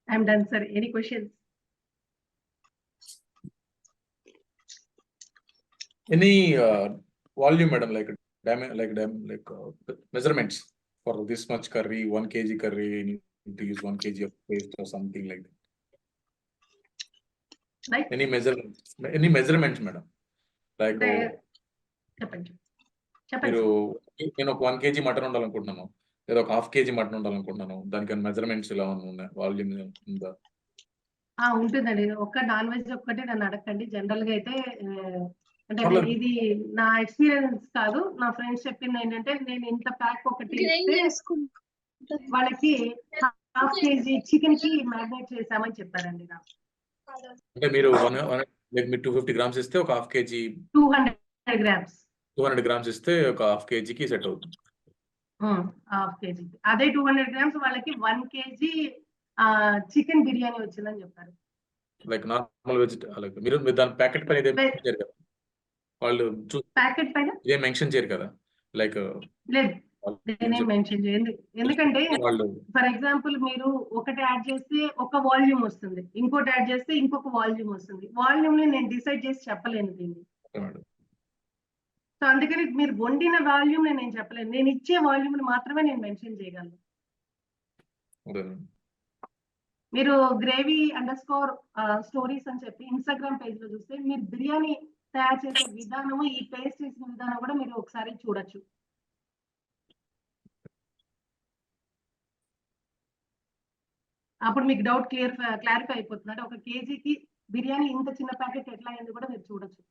I'm done sir. Any questions? Any volume, madam, like measurements for this much curry, 1 kg curry, you need to use 1 kg of paste or something like that. Like? Any measurements, madam? Like చెప్పండి మీరు నేను ఒక 1 kg మటన్ ఉండాలనుకుంటున్నాను, లేదా ఒక 1/2 kg మటన్ ఉండాలనుకుంటున్నాను, దానికి మెజర్మెంట్స్ ఇలా ఉన్నాయి, వాల్యూమ్ ఉందా? ఉంటుందండి. ఒక్క నాన్ వెజ్ ఒక్కటే నన్ను అడగండి. జనరల్ గా అయితే అంటే పర్లేదు. ఇది నా ఎక్స్పీరియన్స్ కాదు, నా ఫ్రెండ్స్ చెప్పింది ఏంటంటే నేను ఇంత ప్యాక్ ఒకటి ఇస్తే వాళ్ళకి 1/2 kg చికెన్ కి మ్యారినేట్ చేసామని చెప్పారండి నాకు. అంటే మీరు మీరు 250 grams ఇస్తే ఒక 1/2 kg, 200 grams 200 grams ఇస్తే ఒక 1/2 kg కి సెట్ అవుతుంది. 1/2 kg అదే 200 grams వాళ్ళకి 1 kg చికెన్ బిర్యానీ వచ్చిందని చెప్పారు. లైక్ నార్మల్ వెజిటేబుల్ మీరు దాని ప్యాకెట్ పైన ఇదే మెన్షన్ చేయరు కదా, వాళ్ళు ప్యాకెట్ పైన ఇదే మెన్షన్ చేయరు కదా, లైక్ లేదు నేనేం మెన్షన్ చేయండి. ఎందుకంటే వాళ్ళు ఫర్ ఎగ్జాంపుల్ మీరు ఒకటి యాడ్ చేస్తే ఒక వాల్యూమ్ వస్తుంది, ఇంకోటి యాడ్ చేస్తే ఇంకొక వాల్యూమ్ వస్తుంది. వాల్యూమ్ ని నేను డిసైడ్ చేసి చెప్పలేను దీన్ని. సో అందుకని మీరు వండిన వాల్యూమ్ నేను చెప్పలేను, నేను ఇచ్చే వాల్యూమ్ ని మాత్రమే నేను మెన్షన్ చేయగలను. మీరు గ్రేవీ _స్టోరీస్ అని చెప్పి ఇన్స్టాగ్రామ్ పేజ్ లో చూస్తే మీరు బిర్యానీ తయారు చేసే విధానము, ఈ పేస్ట్ చేసిన విధానం కూడా మీరు ఒకసారి చూడొచ్చు. అప్పుడు మీకు డౌట్ క్లారిఫై అయిపోతుంది. అంటే 1 kgకి బిర్యానీ ఇంత చిన్న ప్యాకెట్ ఎట్లా అయింది కూడా మీరు చూడొచ్చు.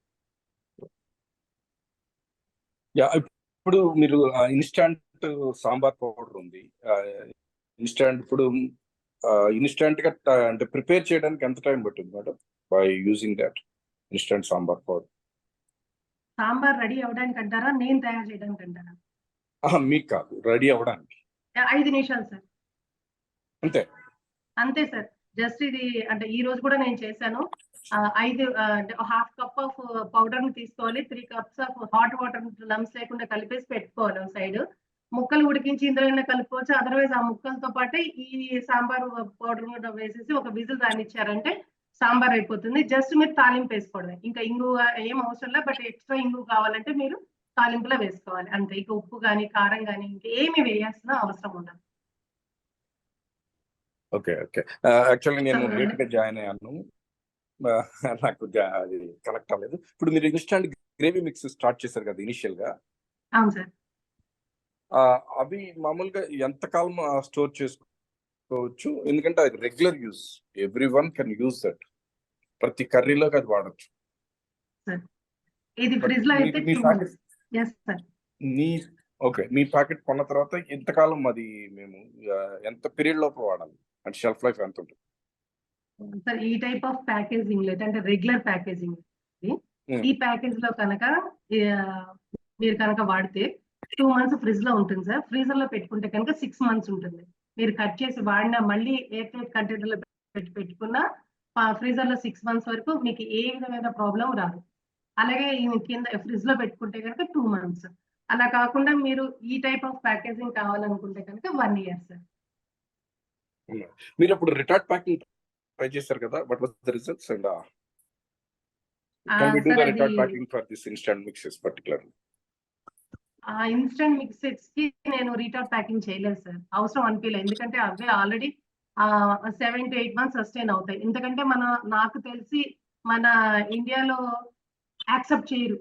ఇప్పుడు మీరు ఇన్స్టాంట్ సాంబార్ పౌడర్ ఉంది, ఇన్స్టాంట్ గా అంటే ప్రిపేర్ చేయడానికి ఎంత టైం పట్టింది madam by using that instant sambar powder? Sambar ready అవడానికి అంటారా, నేను తయారు చేయడానికి అంటారా? మీకు కాదు, రెడీ అవ్వడానికి 5 నిమిషాలు సార్, అంతే సార్. జస్ట్ ఇది అంటే ఈ రోజు కూడా నేను చేశాను. 1/2 cup ఆఫ్ పౌడర్ ని తీసుకోవాలి, 3 cups of hot water lumps లేకుండా కలిపేసి పెట్టుకోవాలి సైడ్. ముక్కలు ఉడికించి ఇందులో కలుపుకోవచ్చు, అదర్వైజ్ ఆ ముక్కలతో పాటు ఈ సాంబార్ పౌడర్ కూడా వేసేసి ఒక విజిల్ రానిచ్చారంటే సాంబార్ అయిపోతుంది. జస్ట్ మీరు తాలింపు వేసుకోవడమే. ఇంకా ఇంగువ ఏం అవసరం లేదు. బట్ ఎక్స్ట్రా ఇంగువ కావాలంటే మీరు తాలింపులో వేసుకోవాలి అంతే. ఇక ఉప్పు కానీ కారం కానీ ఇంకేమి వేయాల్సిన అవసరం ఉండదు. ఓకే. యాక్చువల్లీ నేను లేట్ గా జాయిన్ అయ్యాను. నాకు అది కనెక్ట్ అవ్వలేదు. ఇప్పుడు మీరు ఇన్స్టాంట్ గ్రేవీ మిక్స్ స్టార్ట్ చేశారు కదా ఇనిషియల్ గా, అవును సార్. అవి మామూలుగా ఎంతకాలం స్టోర్ చేసుకోవచ్చు? ఎందుకంటే అది regular use, every one can use that, ప్రతి కర్రీలోకి అది వాడచ్చు. ఇది ఫ్రిడ్జ్ లో అయితే మీ 2 ప్యాకెట్ months. Yes sir. మీ ప్యాకెట్ కొన్న తర్వాత ఎంతకాలం అది మేము ఎంత పీరియడ్ లోపు వాడాలి? అంటే షెల్ఫ్ లైఫ్ ఎంత ఉంటుంది? సార్ ఈ టైప్ ఆఫ్ ప్యాకేజింగ్ లేదు, అంటే రెగ్యులర్ ప్యాకేజింగ్. ఈ ప్యాకేజ్ లో కనుక మీరు కనుక వాడితే 2 months ఫ్రిడ్జ్ లో ఉంటుంది సార్. ఫ్రీజర్ లో పెట్టుకుంటే కనుక 6 months ఉంటుంది. మీరు కట్ చేసి వాడినా మళ్ళీ ఎయిర్ టైట్ కంటైనర్ లో పెట్టుకున్నా ఫ్రీజర్ లో 6 months వరకు మీకు ఏ విధమైన ప్రాబ్లం రాదు. అలాగే కింద ఫ్రిడ్జ్ లో పెట్టుకుంటే కనుక 2 months. అలా కాకుండా మీరు ఈ టైప్ ఆఫ్ ప్యాకేజింగ్ కావాలనుకుంటే కనుక 1 year సార్. మీరు అప్పుడు రిటార్డ్ ప్యాకింగ్ ట్రై చేశారు కదా, but what the results and can we do the retort packing for this instant mixes particularly? Instant mixes కి నేను రీటార్డ్ ప్యాకింగ్ చేయలేదు సార్. అవసరం అనిపించలేదు. ఎందుకంటే అవే ఆల్రెడీ 7 to 8 months సస్టైన్ అవుతాయి. ఎందుకంటే నాకు తెలిసి మన ఇండియాలో యాక్సెప్ట్ చేయరు.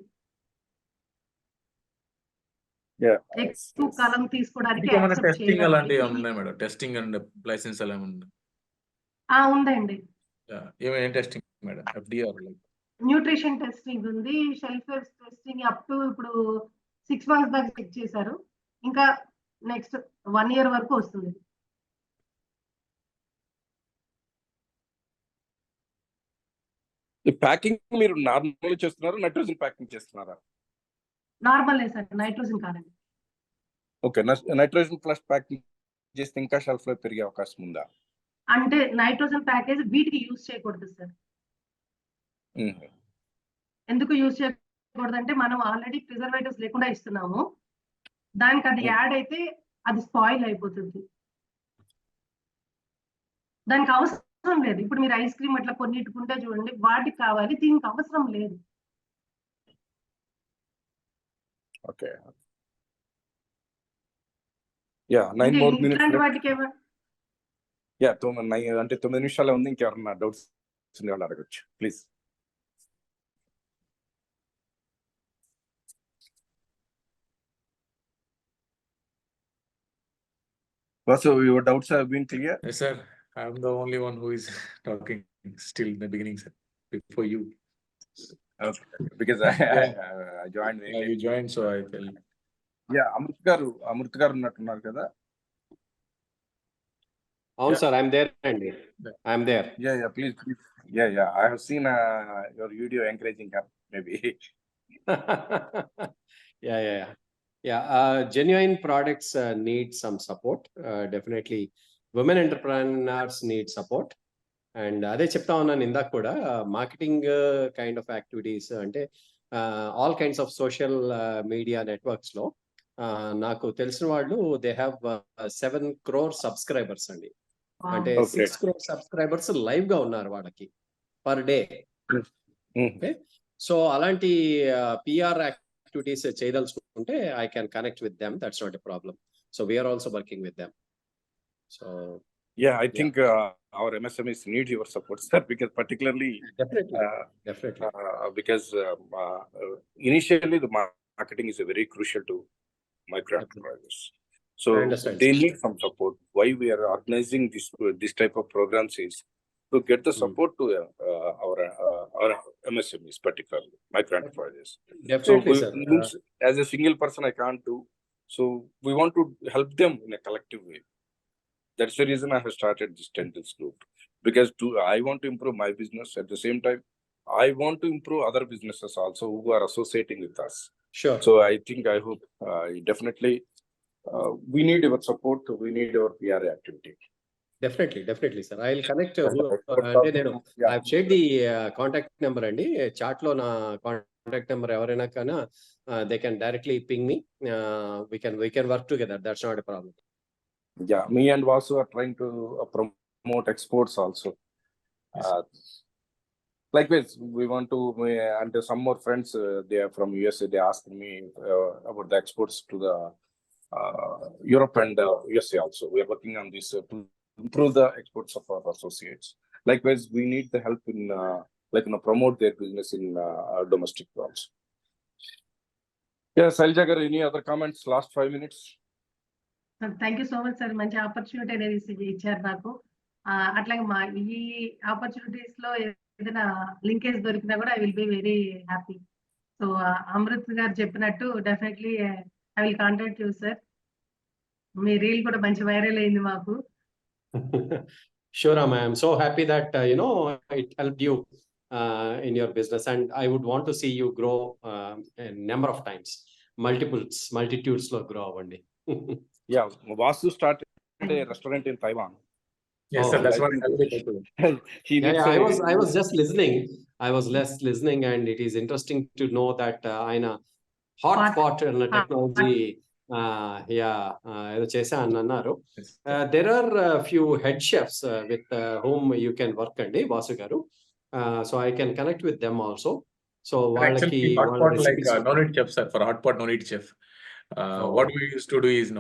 ఎక్కువ కాలం తీసుకోవడానికి యాక్సెప్ట్ టెస్టింగ్ చేయరు. అలాంటివి ఉన్నాయి మేడం? టెస్టింగ్ అండ్ లైసెన్స్ అలా ఉంది? ఉందండి. ఏం testing madam? FDR nutrition testing ఉంది, shelf life testing up to ఇప్పుడు 6 months దాకా చెక్ చేశారు. ఇంకా నెక్స్ట్ 1 year వరకు వస్తుంది. ఈ ప్యాకింగ్ మీరు నార్మల్ చేస్తున్నారా, నైట్రోజన్ ప్యాకింగ్ చేస్తున్నారా? నార్మల్ సార్, నైట్రోజన్ కాదండి. ఓకే, నైట్రోజన్ ప్లస్ ప్యాకింగ్ చేస్తే ఇంకా షెల్ఫ్ లైఫ్ పెరిగే అవకాశం ఉందా? అంటే నైట్రోజన్ ప్యాకేజ్ వీటికి యూజ్ చేయకూడదు సార్. ఎందుకు యూజ్ చేయకూడదు అంటే మనం ఆల్రెడీ ప్రిజర్వేటివ్స్ లేకుండా ఇస్తున్నాము. దానికి అది యాడ్ అయితే అది స్పాయిల్ అయిపోతుంది. దానికి అవసరం లేదు. ఇప్పుడు మీరు ఐస్ క్రీమ్ అట్లా కొన్నిట్టుకుంటే చూడండి, వాటికి కావాలి, దీనికి అవసరం లేదు. ఓకే. Yeah 9 more minutes. ఇట్లాంటి వాటికి యా అంటే 9 నిమిషాలే ఉంది. ఇంకెవరన్నా డౌట్స్ ఉండే వాళ్ళు అడగచ్చు please. Vasu, your doubts have been clear? Yes sir, I am the only one who is talking still in the beginning sir, before you. Okay, because I joined very late. You joined, so I tell you. Yeah, Amrit గారు ఉన్నట్టున్నారు కదా? అవును సార్, ఐఎమ్ దేర్ అండి. I'm there. Yeah, please. Yeah, I have seen your video encouraging her maybe. Yeah. Genuine products need some support. Definitely women entrepreneurs need support. And అదే చెప్తా ఉన్నాను ఇందాక కూడా, మార్కెటింగ్ కైండ్ ఆఫ్ యాక్టివిటీస్ అంటే all kinds of social media networks లో నాకు తెలిసిన వాళ్ళు దే హ్యావ్ 7 crore సబ్స్క్రైబర్స్ అండి. అంటే 6 crore సబ్స్క్రైబర్స్ లైవ్ గా ఉన్నారు వాళ్ళకి పర్ డే. ఓకే, సో అలాంటి పిఆర్ యాక్టివిటీస్ చేయదలుచుకుంటే I can connect with them. That's not a problem. So we're also working with them. So Yeah, I think our MSMEs need your support, sir, because particularly definitely because initially the marketing is very crucial to micro entrepreneurs. So they need some support. Why we are organizing this type of programs is to get the support to our MSMEs, particularly micro entrepreneurs. Definitely, so sir. As a single person, I can't do. So we want to help them in a collective way. That's the reason I have started this Tentacles group, because I want to improve my business. At the same time, I want to improve other businesses also who are associating with us. Sure. So I hope definitely we need your support. We need your PR activity. Definitely, sir. I'll connect. I've shared the contact number అండి. చాట్ లో నా కాంటాక్ట్ నెంబర్ ఎవరైనా కానీ they can directly ping me. We can work together. That's not a problem. Yeah, me and Vasu are trying to promote exports also. Likewise, we want to, and some more friends, they are from USA, they asked me about the exports to the Europe and USA also. We are working on this to improve the exports of our associates. Likewise, we need the help in promote their business in domestic also. Yeah, Shailaja garu, any other comments? Last 5 minutes. Thank you so much sir. మంచి ఆపర్చునిటీ అనేది ఇచ్చారు నాకు. అట్లాగే మా ఈ ఆపర్చునిటీస్ లో ఏదైనా లింకేజ్ దొరికినా కూడా I will be very happy. So Amrit గారు చెప్పినట్టు definitely I will contact you sir. Me reel కూడా మంచి వైరల్ అయింది మాకు. Sure, Amma. I'm so happy that it helped you in your business, and I would want to see you grow a number of times, multitudes lo grow avandi. Yeah, Vasu started a restaurant in Taiwan. Yes, sir. That's what He needs I was just listening. And it is interesting to know that aina hot pot technology ఏదో చేసా అని అన్నారు. There are few head chefs with whom you can work అండి వాసు గారు. So I can connect with them also. So వాళ్ళకి hot pot like no need chef, sir. For hot pot no need chef. What we used to do is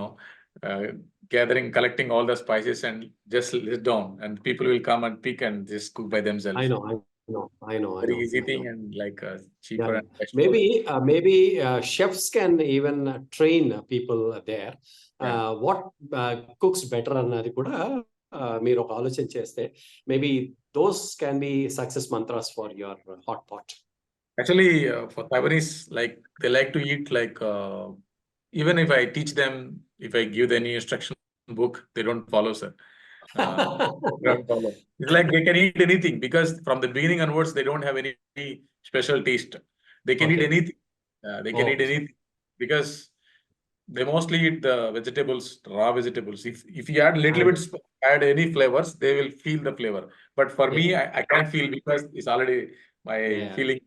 collecting all the spices and just sit down, and people will come and pick and just cook by themselves. I know. Very easy thing and cheaper. Yeah. And best. Maybe chefs can even train people there. What cooks better అన్నది కూడా మీరు ఒక ఆలోచన చేస్తే maybe those can be success mantras for your hot pot. Actually, for Taiwanese, they like to eat even if I teach them, if I give them any instruction book, they don't follow, sir. Don't follow. It's like they can eat anything because from the beginning onwards they don't have any special taste. They can eat anything. They can eat anything because they mostly eat the vegetables, raw vegetables. If you add little bit, add any flavors, they will feel the flavor. But for me, I can't feel because it's already my feeling.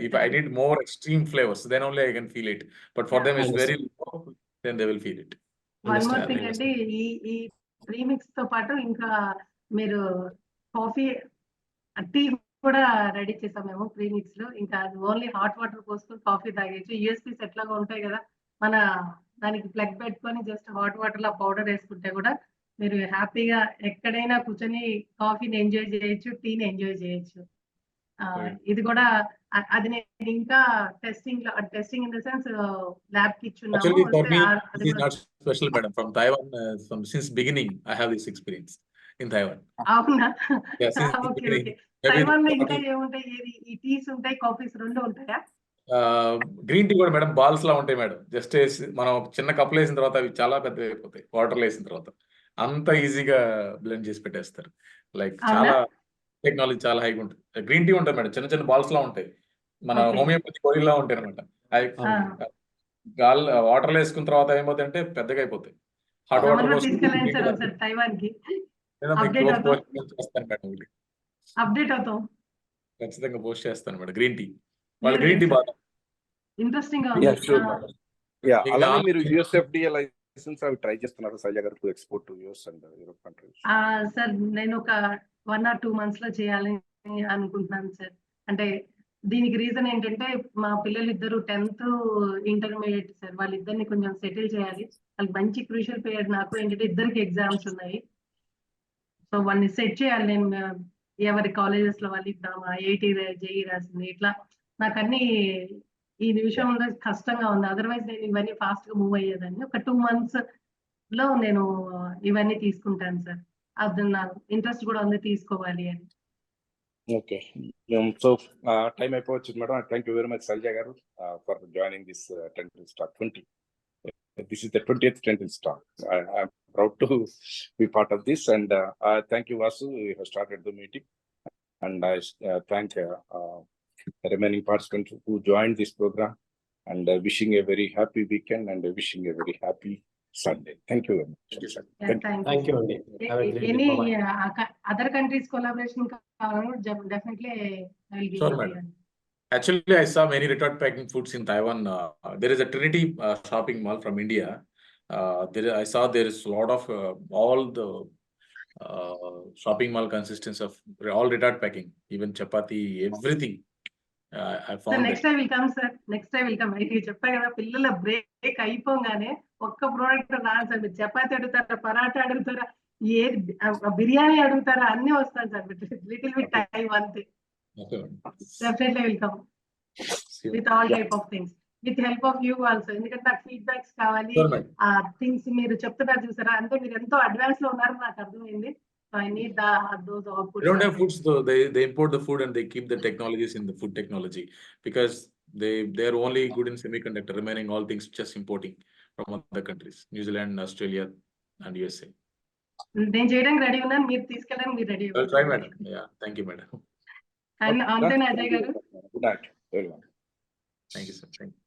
If I need more extreme flavors, then only I can feel it. But for them, it's very low, then they will feel it. One more thing అండి, ఈ ప్రీమిక్స్ తో పాటు ఇంకా మీరు కాఫీ, టీ కూడా రెడీ చేసాం మేము ప్రీమిక్స్ లో. ఇంకా ఓన్లీ హాట్ వాటర్ పోసుకొని కాఫీ తాగేచ్చు. యూఎస్పీస్ ఎట్లాగా ఉంటాయి కదా, మన దానికి ప్లగ్ పెట్టుకొని జస్ట్ హాట్ వాటర్ లో పౌడర్ వేసుకుంటే కూడా మీరు హ్యాపీగా ఎక్కడైనా కూర్చొని కాఫీని ఎంజాయ్ చేయొచ్చు, టీని ఎంజాయ్ చేయొచ్చు. ఇది కూడా అది నేను ఇంకా testing in the sense lab కి ఇచ్చున్నాము. Actually, for me, this is not special, madam. From Taiwan, since beginning, I have this experience in Taiwan. అవునా? Yeah, since the okay beginning. Okay. Maybe Taiwan లో ఇంకా ఏముంటాయి? ఈ టీస్ ఉంటాయి, కాఫీస్ రెండు ఉంటాయా? గ్రీన్ టీ కూడా మేడం బాల్స్ లా ఉంటాయి మేడం. జస్ట్ మనం చిన్న కప్పులు వేసిన తర్వాత అవి చాలా పెద్దగా అయిపోతాయి వాటర్లో వేసిన తర్వాత. అంత ఈజీగా బ్లెండ్ చేసి పెట్టేస్తారు. చాలా టెక్నాలజీ చాలా హైగా ఉంటుంది. గ్రీన్ టీ ఉంటుంది మేడం, చిన్న చిన్న బాల్స్ లా ఉంటాయి, మన హోమియోపతి గోళీలా ఉంటాయి అనమాట. అవి వాటర్లో వేసుకున్న తర్వాత ఏమవుతాయంటే పెద్దగా అయిపోతాయి. హాట్ వాటర్ అప్డేట్ అవుతాం, ఖచ్చితంగా పోస్ట్ చేస్తాను మేడం. గ్రీన్ టీ వాళ్ళ గ్రీన్ టీ బాగా ఇంట్రెస్టింగ్ గా అలానే మీరు యుఎస్ఎఫ్డిఏ లైసెన్స్ అవి ట్రై చేస్తున్నారు శైలజ గారు to export to US and Europe countries? Sir నేను ఒక 1 or 2 months లో చేయాలని అనుకుంటున్నాను సార్. అంటే దీనికి రీజన్ ఏంటంటే మా పిల్లలు ఇద్దరు 10th ఇంటర్మీడియట్ సార్, వాళ్ళిద్దరిని కొంచెం సెటిల్ చేయాలి. వాళ్ళకి మంచి క్రూషియల్ పీరియడ్. నాకు ఏంటంటే ఇద్దరికి ఎగ్జామ్స్ ఉన్నాయి, సో వాళ్ళని సెట్ చేయాలి. నేను ఎవరి కాలేజెస్ లో వాళ్ళు ఇద్దామా, ఐఐటి జేఈ రాసింది, ఇట్లా నాకు అన్ని ఈ విషయంలో కష్టంగా ఉంది. అదర్వైజ్ నేను ఇవన్నీ ఫాస్ట్ గా మూవ్ అయ్యేదాన్ని. ఒక 2 months లో నేను ఇవన్నీ తీసుకుంటాను సార్. అది నా ఇంట్రెస్ట్ కూడా ఉంది తీసుకోవాలి అని. ఓకే, సో టైం అయిపోవచ్చు madam. Thank you very much Shailaja గారు for joining this dental stack 20. This is the 20th Tental Talk. I'm proud to be part of this, and thank you, Vasu. You have started the meeting, and I thank the remaining participants who joined this program, and wishing a very happy weekend and wishing a very happy Sunday. Thank you very much. Thank you, Andy. Any other countries collaboration definitely I will give Sure, you. madam. Actually, I saw many retort packing foods in Taiwan. There is a Trinity shopping mall from India. I saw there is a lot of all the shopping mall consists of all retard packing, even chapati, everything. I sir found that. Next time will come sir, next time will come. అయితే చెప్పా కదా, పిల్లల బ్రేక్ అయిపోగానే ఒక్క ప్రోడక్ట్ రాదు సార్. మీరు చపాతి అడుగుతారా, పరాటా అడుగుతారా, ఏది బిర్యానీ అడుగుతారా, అన్ని వస్తాయి సార్. లిటిల్ బిట్ టైం అంతే. Okay. Definitely will come See you. With all Yeah. Type of things, with help of you also. ఎందుకంటే నాకు ఫీడ్బ్యాక్స్ కావాలి. Sure, madam. ఆ థింగ్స్ మీరు చెప్తున్నారు చూసారా, అంటే మీరు ఎంతో అడ్వాన్స్ లో ఉన్నారు నాకు అర్థమైంది. So I need those They outputs. don't have foods though. They import the food and they keep the technologies in the food technology because they are only good in semiconductor, remaining all things just importing from other countries, New Zealand, Australia, and USA. నేను చేయడానికి రెడీ ఉన్నాను, మీరు తీసుకెళ్ళడానికి మీరు ready. I'll try, madam. Yeah, thank you, madam. అంతేనా అజయ్ గారు? Good night, everyone. Thank you, sir. Thank you.